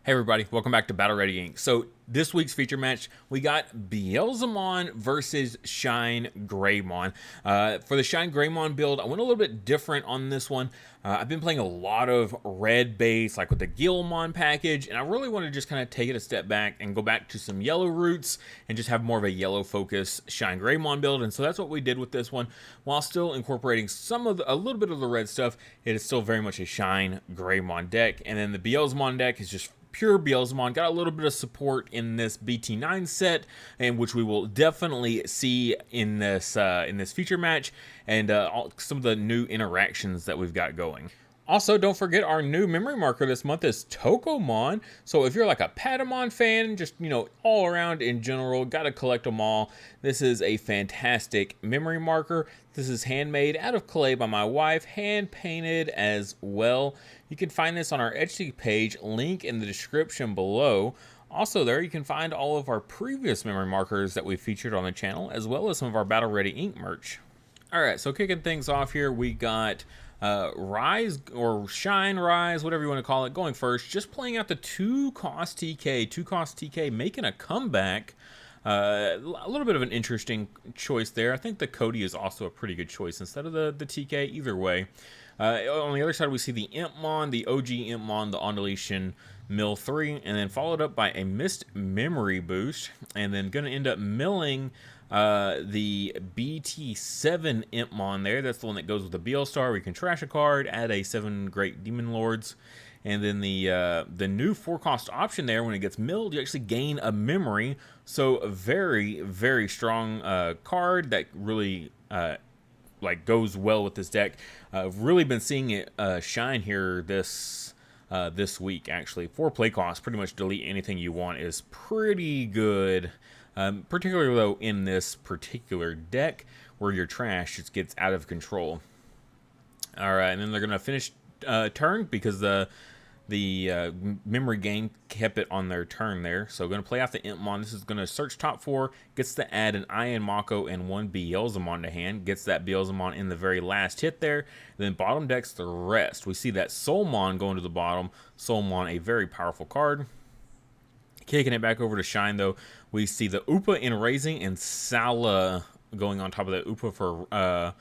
Hey everybody, welcome back to Battle Ready Inc. So this week's feature match, we got Beelzemon versus ShineGreymon. For the ShineGreymon build, I went a little bit different on this one. I've been playing a lot of red base, like with the Beelzemon package, and I really want to just kind of take it a step back and go back to some yellow roots and just have more of a yellow focus ShineGreymon build. And so that's what we did with this one, while still incorporating a little bit of the red stuff. It is still very much a ShineGreymon deck, and then the Beelzemon deck is just pure Beelzemon. Got a little bit of support in this BT9 set, and which we will definitely see in this feature match, and some of the new interactions that we've got going. Also, don't forget our new memory marker this month is Tokomon. So if you're like a Patamon fan, just, all around in general, gotta collect them all. This is a fantastic memory marker. This is handmade out of clay by my wife, hand painted as well. You can find this on our Etsy page, link in the description below. Also there, you can find all of our previous memory markers that we featured on the channel, as well as some of our Battle Ready Inc. merch. Alright, so kicking things off here, we got Rise or Shine Rise, whatever you want to call it, going first. Just playing out the 2-cost TK. 2-cost TK making a comeback. A little bit of an interesting choice there. I think the Cody is also a pretty good choice instead of the TK, either way. On the other side, we see the Impmon, the OG Impmon, the On-Deletion Mill 3, and then followed up by a Missed Memory Boost, and then going to end up milling the BT7 Impmon there. That's the one that goes with the Beelstar, where you can trash a card, add a 7 Great Demon Lords, and then the new 4-cost option there, when it gets milled, you actually gain a memory. So a very, very strong card that really goes well with this deck. I've really been seeing it shine here this week, actually. 4 play costs, pretty much delete anything you want, is pretty good. Particularly though in this particular deck where your trash just gets out of control. Alright, and then they're gonna finish turn because the memory gain kept it on their turn there. So going to play out the Impmon. This is going to search top 4, gets to add an Iron Mako and 1 Beelzemon to hand, gets that Beelzemon in the very last hit there, then bottom decks the rest. We see that Soulmon going to the bottom. Soulmon, a very powerful card. Kicking it back over to Shine, though, we see the Upa in Raising and Sala going on top of the Upa for a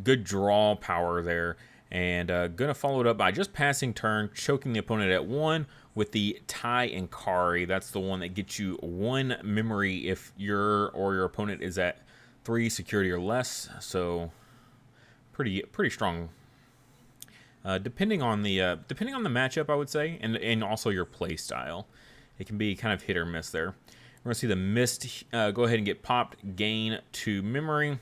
good draw power there. And gonna follow it up by just passing turn, choking the opponent at 1 with the Tai and Kari. That's the one that gets you 1 memory if your opponent is at 3 security or less. So pretty strong. Depending on the matchup, I would say, and also your play style, it can be kind of hit or miss there. We're gonna see the Mist go ahead and get popped, gain 2 memory.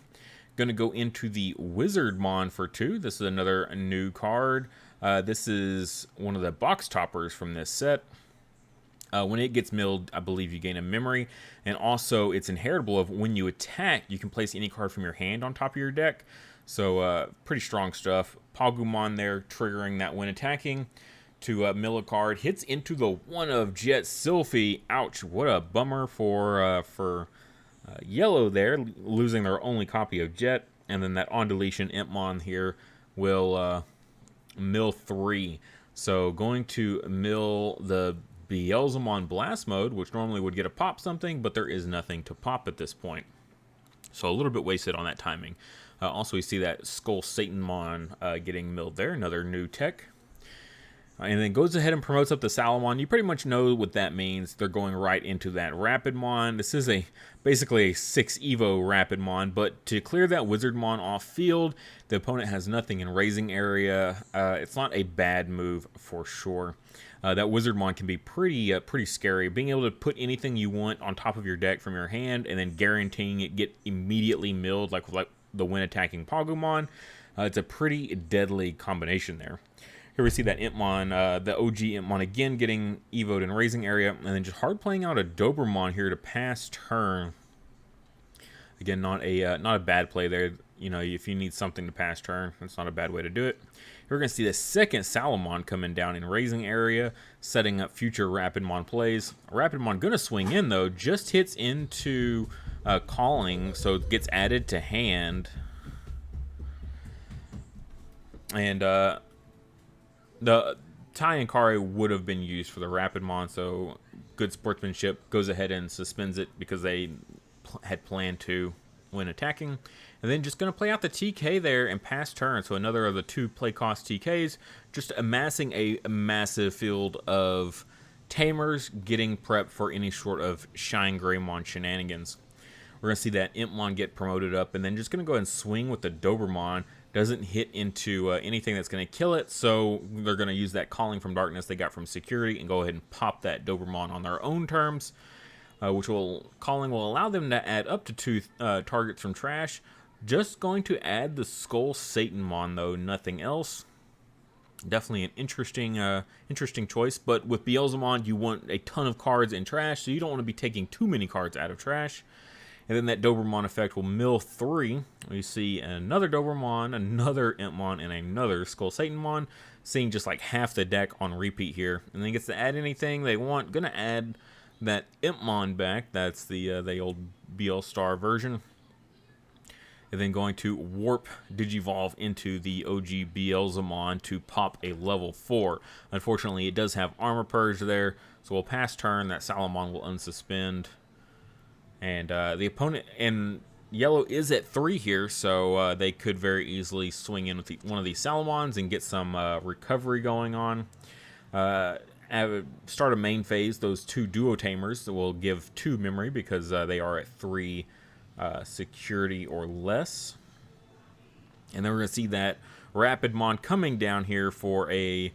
Going to go into the Wizardmon for 2. This is another new card. This is one of the box toppers from this set. When it gets milled, I believe you gain a memory, and also it's inheritable of when you attack, you can place any card from your hand on top of your deck. So pretty strong stuff. Pagumon there triggering that when attacking to mill a card. Hits into the one of Jet Sylphie. Ouch, what a bummer for yellow there, losing their only copy of Jet. And then that on-deletion Impmon here will mill 3. So going to mill the Beelzemon Blast Mode, which normally would get a pop something, but there is nothing to pop at this point. So a little bit wasted on that timing. Also, we see that Skull Satanmon getting milled there, another new tech. And then goes ahead and promotes up the Salamon. You pretty much know what that means. They're going right into that Rapidmon. This is basically a 6 Evo Rapidmon, but to clear that Wizardmon off field, the opponent has nothing in raising area. It's not a bad move for sure. That Wizardmon can be pretty scary. Being able to put anything you want on top of your deck from your hand and then guaranteeing it get immediately milled, like the when attacking Pagumon. It's a pretty deadly combination there. Here we see that Impmon, the OG Impmon again getting evoed in raising area, and then just hard playing out a Dobermon here to pass turn. Again, not a bad play there. If you need something to pass turn, that's not a bad way to do it. We're going to see the second Salamon coming down in raising area, setting up future Rapidmon plays. Rapidmon going to swing in, though, just hits into Calling, so it gets added to hand. And the Tai Ankari would have been used for the Rapidmon, so good sportsmanship, goes ahead and suspends it because they had planned to when attacking. And then just going to play out the TK there and pass turn, so another of the 2 play cost TKs, just amassing a massive field of Tamers, getting prepped for any sort of ShineGreymon shenanigans. We're going to see that Impmon get promoted up, and then just going to go ahead and swing with the Dobermon. Doesn't hit into anything that's going to kill it, so they're going to use that Calling from Darkness they got from security and go ahead and pop that Dobermon on their own terms, Calling will allow them to add up to 2 targets from trash. Just going to add the Skull Satanmon, though, nothing else. Definitely an interesting choice, but with Beelzemon, you want a ton of cards in trash, so you don't want to be taking too many cards out of trash. And then that Dobermon effect will mill 3. We see another Dobermon, another Impmon, and another Skull Satanmon, seeing just like half the deck on repeat here. And then gets to add anything they want. Gonna add that Impmon back. That's the old Beelstar version. And then going to warp Digivolve into the OG Beelzemon to pop a level 4. Unfortunately, it does have Armor Purge there, so we'll pass turn. That Salamon will unsuspend. And the opponent in yellow is at 3 here, so they could very easily swing in with one of these Salamons and get some recovery going on. Start a main phase, those 2 Duo Tamers will give 2 memory because they are at 3 security or less. And then we're going to see that Rapidmon coming down here for a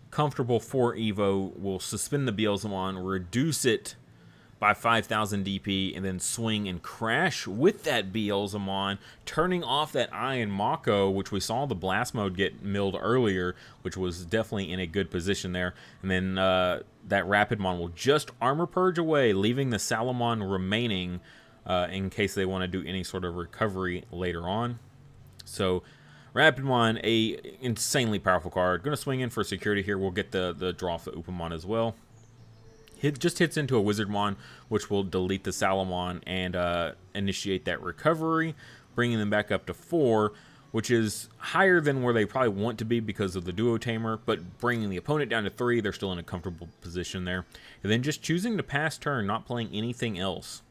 comfortable 4 Evo. Will suspend the Beelzemon, reduce it by 5,000 DP, and then swing and crash with that Beelzemon, turning off that Iron Mako, which we saw the Blast Mode get milled earlier, which was definitely in a good position there. And then that Rapidmon will just Armor Purge away, leaving the Salamon remaining in case they want to do any sort of recovery later on. So Rapidmon, a insanely powerful card. Going to swing in for security here. We'll get the draw off the Upamon as well. Just hits into a Wizardmon, which will delete the Salamon and initiate that recovery, bringing them back up to 4, which is higher than where they probably want to be because of the Duo Tamer, but bringing the opponent down to 3, they're still in a comfortable position there. And then just choosing to pass turn, not playing anything else.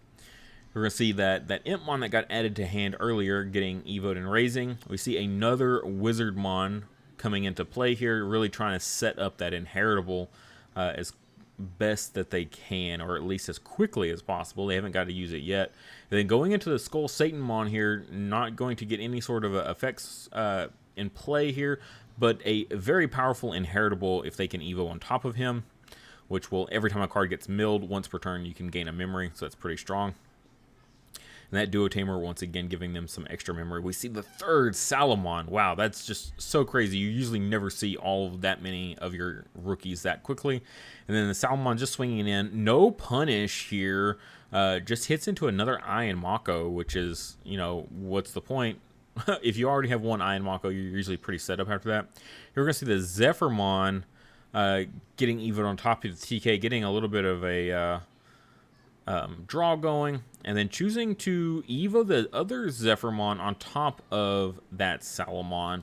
We're going to see that Impmon that got added to hand earlier getting evoed and raising. We see another Wizardmon coming into play here, really trying to set up that inheritable as best that they can, or at least as quickly as possible. They haven't got to use it yet. And then going into the Skull Satanmon here, not going to get any sort of effects in play here, but a very powerful inheritable if they can evo on top of him, which will, every time a card gets milled once per turn, you can gain a memory, so that's pretty strong. And that Duo Tamer, once again, giving them some extra memory. We see the 3rd Salamon. Wow, that's just so crazy. You usually never see all of that many of your rookies that quickly. And then the Salamon just swinging in. No punish here. Just hits into another Iron Mako, which is, you know, what's the point? If you already have one Iron Mako, you're usually pretty set up after that. Here we're going to see the Zephyrmon getting even on top of the TK, getting a little bit of a draw going, and then choosing to evo the other Zephyrmon on top of that Salamon.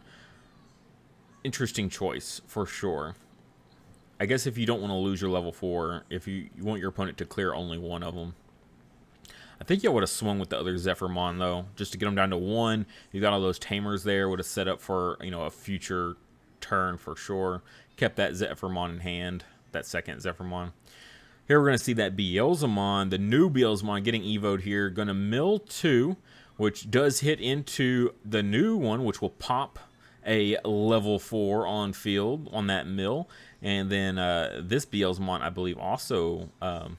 Interesting choice for sure. I guess if you don't want to lose your level 4, if you want your opponent to clear only one of them. I think you would have swung with the other Zephyrmon though, just to get them down to 1. You got all those Tamers there, would have set up for, you know, a future turn for sure. Kept that Zephyrmon in hand, that second Zephyrmon. Here we're going to see that Beelzemon, the new Beelzemon, getting evoed here. Going to mill 2, which does hit into the new one, which will pop a level 4 on field on that mill. And then this Beelzemon, I believe, also... oh,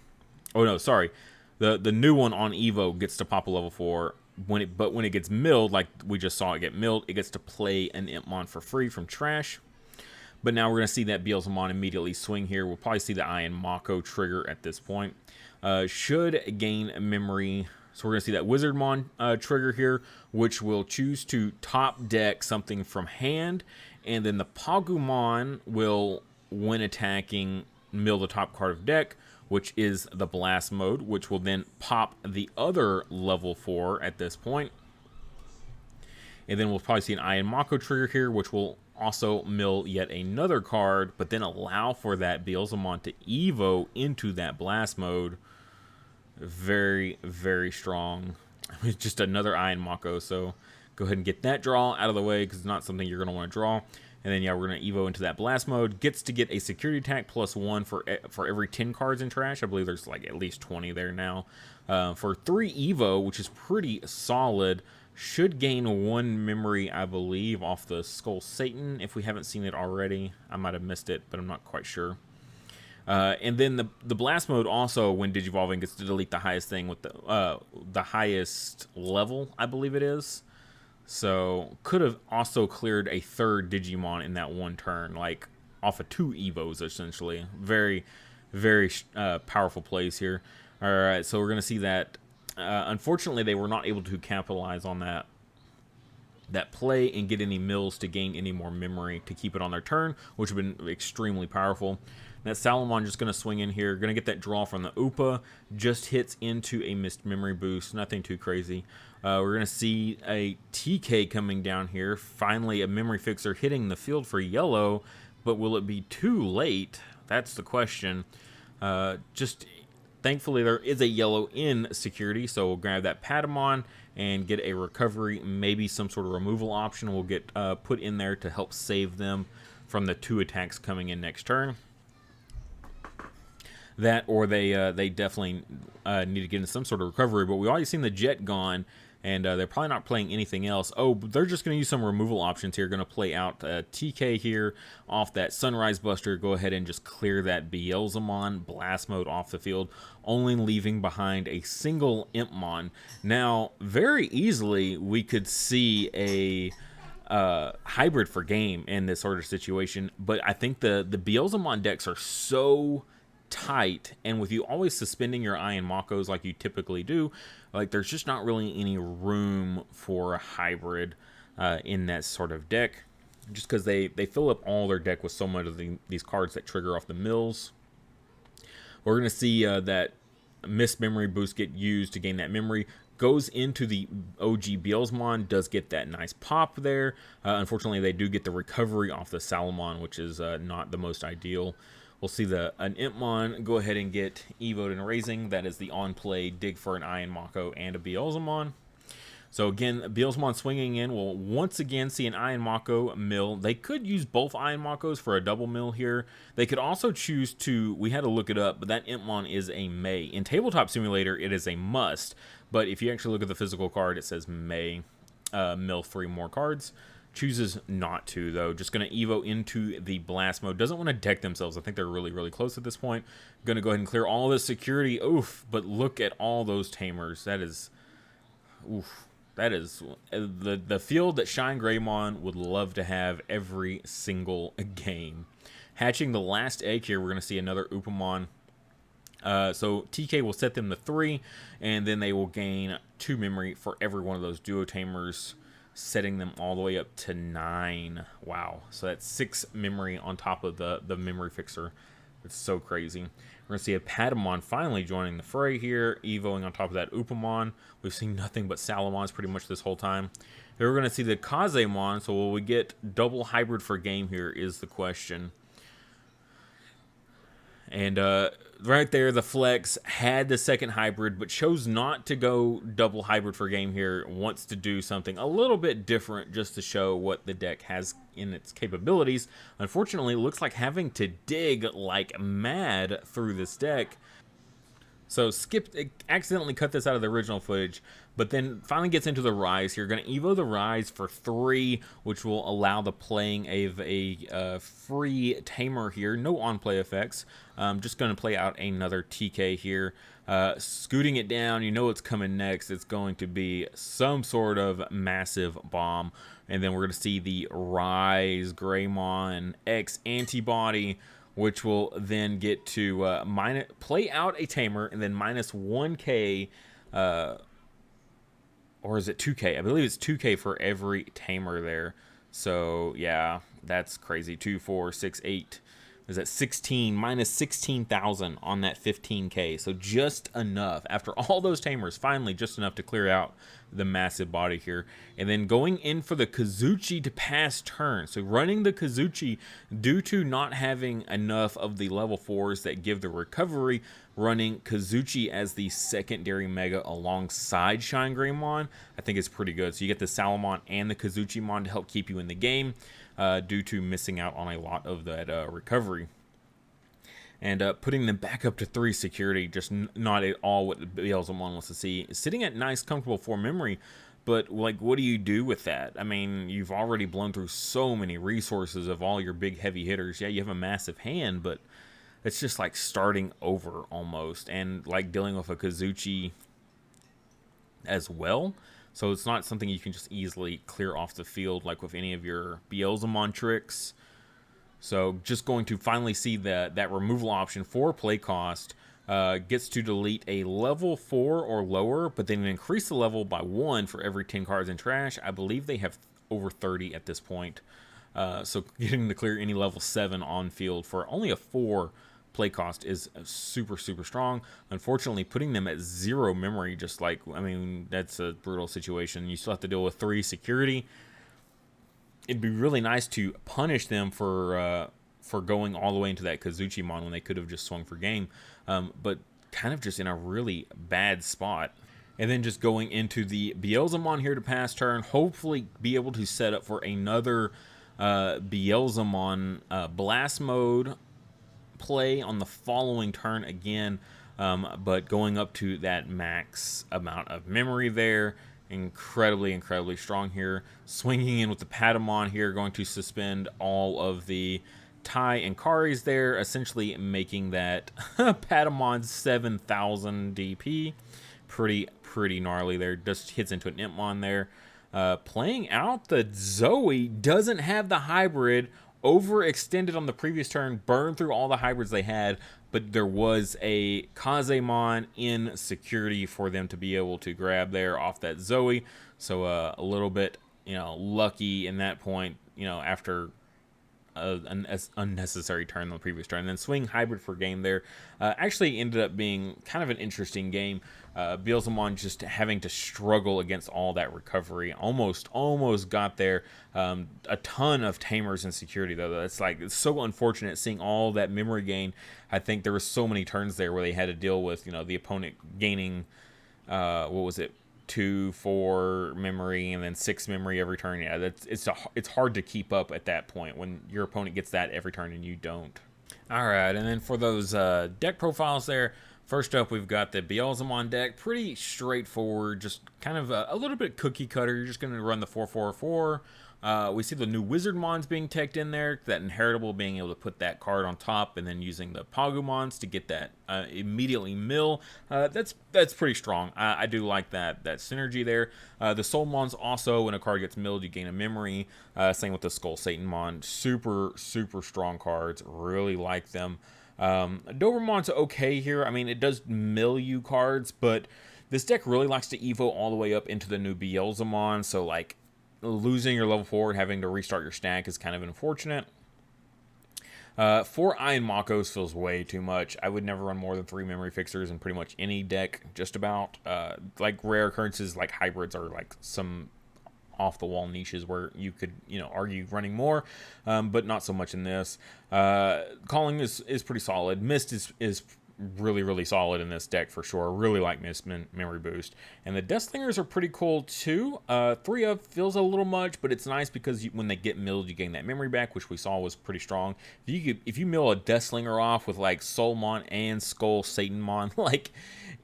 no, sorry. The new one on Evo gets to pop a level 4. But when it gets milled, like we just saw it get milled, it gets to play an Impmon for free from trash. But now we're going to see that Beelzemon immediately swing here. We'll probably see the Iron Mako trigger at this point. Should gain memory. So we're going to see that Wizardmon trigger here, which will choose to top deck something from hand. And then the Pagumon will, when attacking, mill the top card of deck, which is the Blast Mode, which will then pop the other level 4 at this point. And then we'll probably see an Iron Mako trigger here, which will also mill yet another card, but then allow for that Beelzemon to evo into that blast mode. Very, very strong. It's just another Iron Mako, so go ahead and get that draw out of the way because it's not something you're going to want to draw. And then, yeah, we're going to evo into that blast mode. Gets to get a security attack +1 for every 10 cards in trash. I believe there's like at least 20 there now. For 3 evo, which is pretty solid. Should gain 1 memory, I believe, off the Skull Satan. If we haven't seen it already, I might have missed it, but I'm not quite sure. And then the blast mode also, when digivolving, gets to delete the highest thing with the highest level, I believe it is. So could have also cleared a 3rd Digimon in that one turn, like off of 2 evos essentially. Very, very powerful plays here. All right, so we're gonna see that. Unfortunately, they were not able to capitalize on that play and get any mills to gain any more memory to keep it on their turn, which would have been extremely powerful. That Salamon just going to swing in here, going to get that draw from the Upa, just hits into a missed memory boost, nothing too crazy. We're going to see a TK coming down here, finally a memory fixer hitting the field for yellow, but will it be too late? That's the question. Just thankfully there is a yellow in security, so we'll grab that Patamon and get a recovery, maybe some sort of removal option will get put in there to help save them from the 2 attacks coming in next turn. That, or they definitely need to get in some sort of recovery, but we already seen the Jet gone, and they're probably not playing anything else. Oh, they're just going to use some removal options here. Going to play out TK here off that Sunrise Buster. Go ahead and just clear that Beelzemon blast mode off the field, only leaving behind a single Impmon. Now, very easily, we could see a hybrid for game in this sort of situation, but I think the Beelzemon decks are so tight, and with you always suspending your Iron Makos like you typically do, like there's just not really any room for a hybrid in that sort of deck, just because they fill up all their deck with so much of these cards that trigger off the mills. We're going to see that missed memory boost get used to gain that memory. Goes into the OG Beelzemon, does get that nice pop there. Unfortunately, they do get the recovery off the Salamon, which is not the most ideal. We'll see an Impmon go ahead and get evoed and raising. That is the on-play dig for an Iron Mako and a Beelzemon. So again, Beelzemon swinging in. We'll once again see an Iron Mako mill. They could use both Iron Makos for a double mill here. They could also choose to, we had to look it up, but that Impmon is a May. In Tabletop Simulator, it is a must. But if you actually look at the physical card, it says May mill 3 more cards. Chooses not to, though. Just going to evo into the blast mode. Doesn't want to deck themselves. I think they're really, really close at this point. Going to go ahead and clear all this security. Oof. But look at all those tamers. That is... Oof. That is the field that ShineGreymon would love to have every single game. Hatching the last egg here, we're going to see another Upamon. So TK will set them to 3, and then they will gain 2 memory for every one of those Duo Tamers, setting them all the way up to 9. Wow. So that's 6 memory on top of the memory fixer. It's so crazy. We're going to see a Patamon finally joining the fray here, evoing on top of that Upamon. We've seen nothing but Salamons pretty much this whole time. Here we're going to see the Kazemon, so will we get double hybrid for game here is the question. And right there, the Flex had the second hybrid, but chose not to go double hybrid for game here. Wants to do something a little bit different just to show what the deck has in its capabilities. Unfortunately, it looks like having to dig like mad through this deck. So accidentally cut this out of the original footage, but then finally gets into the Rise here. Going to evo the Rise for 3, which will allow the playing of a free Tamer here. No on-play effects. Just going to play out another TK here. Scooting it down, you know what's coming next. It's going to be some sort of massive bomb. And then we're going to see the RizeGreymon X Antibody, which will then get to play out a Tamer and then minus 1k, or is it 2k? I believe it's 2k for every Tamer there. So yeah, that's crazy. 2, 4, 6, 8, is at 16, minus 16,000 on that 15k. So just enough after all those tamers, finally just enough to clear out the massive body here. And then going in for the Kazuchi to pass turn. So running the Kazuchi, due to not having enough of the level 4s that give the recovery, running Kazuchi as the secondary mega alongside ShineGreymon, I think is pretty good. So you get the Salamon and the Kazuchimon to help keep you in the game, due to missing out on a lot of that recovery. And putting them back up to 3 security, just not at all what the Beelzemon wants to see. Sitting at nice, comfortable 4 memory, but like, what do you do with that? I mean, you've already blown through so many resources of all your big heavy hitters. Yeah, you have a massive hand, but it's just like starting over almost, and like dealing with a Kazuchi as well. So it's not something you can just easily clear off the field like with any of your Beelzemon tricks. So just going to finally see that removal option for play cost gets to delete a level 4 or lower, but then increase the level by 1 for every 10 cards in trash. I believe they have over 30 at this point. So getting to clear any level 7 on field for only a 4 play cost is super, super strong. Unfortunately, putting them at 0 memory, just like, I mean, that's a brutal situation. You still have to deal with 3 security. It'd be really nice to punish them for going all the way into that Kazuchimon when they could have just swung for game, but kind of just in a really bad spot. And then just going into the Beelzemon here to pass turn, hopefully be able to set up for another Beelzemon blast mode play on the following turn again, but going up to that max amount of memory there. Incredibly strong here. Swinging in with the Patamon here, going to suspend all of the Tai and Karis there, essentially making that Patamon 7,000 DP. Pretty gnarly there. Just hits into an Impmon there. Playing out the Zoe, doesn't have the hybrid, overextended on the previous turn, burned through all the hybrids they had, but there was a Kazemon in security for them to be able to grab there off that Zoe. So a little bit, lucky in that point, after an unnecessary turn on the previous turn. And then swing hybrid for game there. Actually ended up being kind of an interesting game. Beelzemon just having to struggle against all that recovery. Almost got there. A ton of tamers and security, though. It's so unfortunate seeing all that memory gain. I think there were so many turns there where they had to deal with, the opponent gaining, 2, 4 memory and then 6 memory every turn. Yeah, it's hard to keep up at that point when your opponent gets that every turn and you don't. All right, and then for those deck profiles there, first up we've got the Beelzemon deck. Pretty straightforward, just kind of a little bit cookie cutter. You're just going to run the 4/4/4. We see the new Wizardmons being teched in there, that inheritable being able to put that card on top, and then using the Pagumons to get that immediately mill. That's pretty strong. I do like that synergy there. The Soulmons also, when a card gets milled, you gain a memory. Same with the Skull Satanmon. Super strong cards. Really like them. Dobermon's okay here. I mean, it does mill you cards, but this deck really likes to evo all the way up into the new Beelzemon, so like losing your level 4 and having to restart your stack is kind of unfortunate. 4 Iron Makos feels way too much. I would never run more than 3 memory fixers in pretty much any deck, just about. Like rare occurrences like hybrids are like some off-the-wall niches where you could, argue running more, but not so much in this. Calling is pretty solid. Mist is really solid in this deck for sure. Really like Mist memory boost, and the Deathlingers are pretty cool too. 3 of feels a little much, but it's nice because when they get milled, you gain that memory back, which we saw was pretty strong. If you mill a Deathlinger off with like Soulmon and Skull Satanmon, like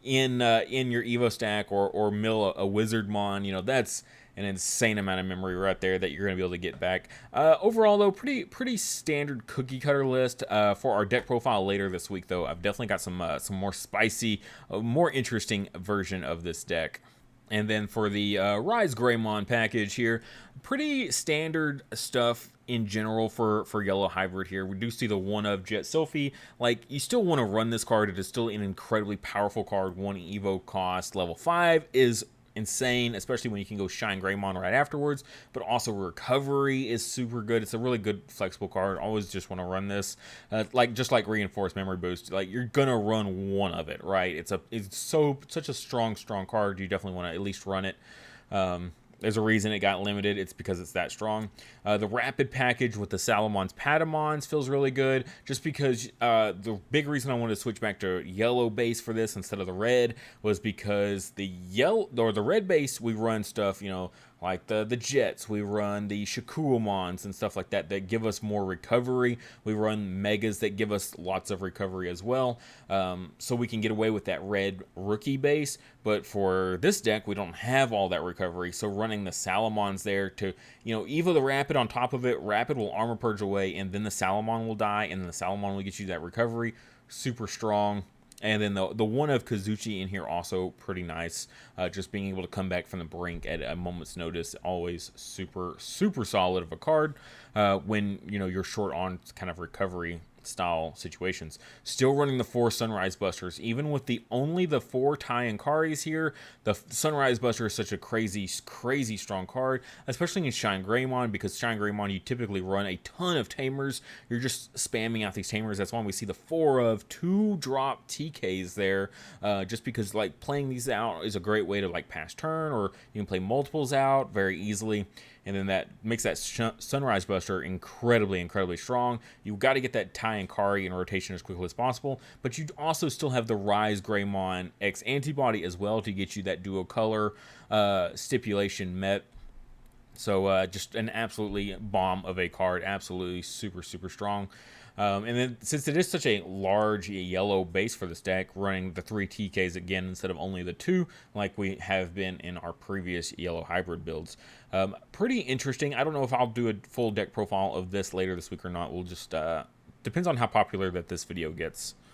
in your Evo stack, or mill a Wizardmon, that's an insane amount of memory right there that you're going to be able to get back. Overall, though, pretty standard cookie cutter list. For our deck profile later this week, though, I've definitely got some more spicy, more interesting version of this deck. And then for the RizeGreymon package here, pretty standard stuff in general for Yellow Hybrid here. We do see the 1 of Jet Sylphie. Like, you still want to run this card. It is still an incredibly powerful card. 1 Evo cost, level 5 is insane, especially when you can go ShineGreymon right afterwards. But also recovery is super good. It's a really good flexible card. Always just want to run this, like just like reinforced memory boost. Like you're gonna run one of it, right? It's such a strong card. You definitely want to at least run it. There's a reason it got limited. It's because it's that strong. The rapid package with the Salamon's Patamons feels really good. Just because the big reason I wanted to switch back to yellow base for this instead of the red was because the red base we run stuff, you know, like the Jets, we run the Shakuamons and stuff like that give us more recovery. We run Megas that give us lots of recovery as well. So we can get away with that red rookie base. But for this deck, we don't have all that recovery. So running the Salamons there to, you know, Evo the Rapid on top of it. Rapid will Armor Purge away, and then the Salamon will die, and then the Salamon will get you that recovery. Super strong. And then the one of Kazuchi in here also pretty nice. Just being able to come back from the brink at a moment's notice, always super solid of a card when, you know, you're short on kind of recovery style situations. Still running the 4 Sunrise Busters, even with only the 4 Tai Ankaris here. The Sunrise Buster is such a crazy strong card, especially in ShineGreymon, because ShineGreymon you typically run a ton of Tamers. You're just spamming out these Tamers. That's why we see the 4 of 2 drop TKs there, just because like playing these out is a great way to like pass turn, or you can play multiples out very easily. And then that makes that Sunrise Buster incredibly strong. You've got to get that Tai Ankari in rotation as quickly as possible, but you also still have the RizeGreymon X antibody as well to get you that dual color stipulation met. So just an absolutely bomb of a card, absolutely super strong. And then since it is such a large yellow base for this deck, running the 3 TKs again instead of only the 2, like we have been in our previous yellow hybrid builds. Pretty interesting. I don't know if I'll do a full deck profile of this later this week or not. We'll just depends on how popular that this video gets.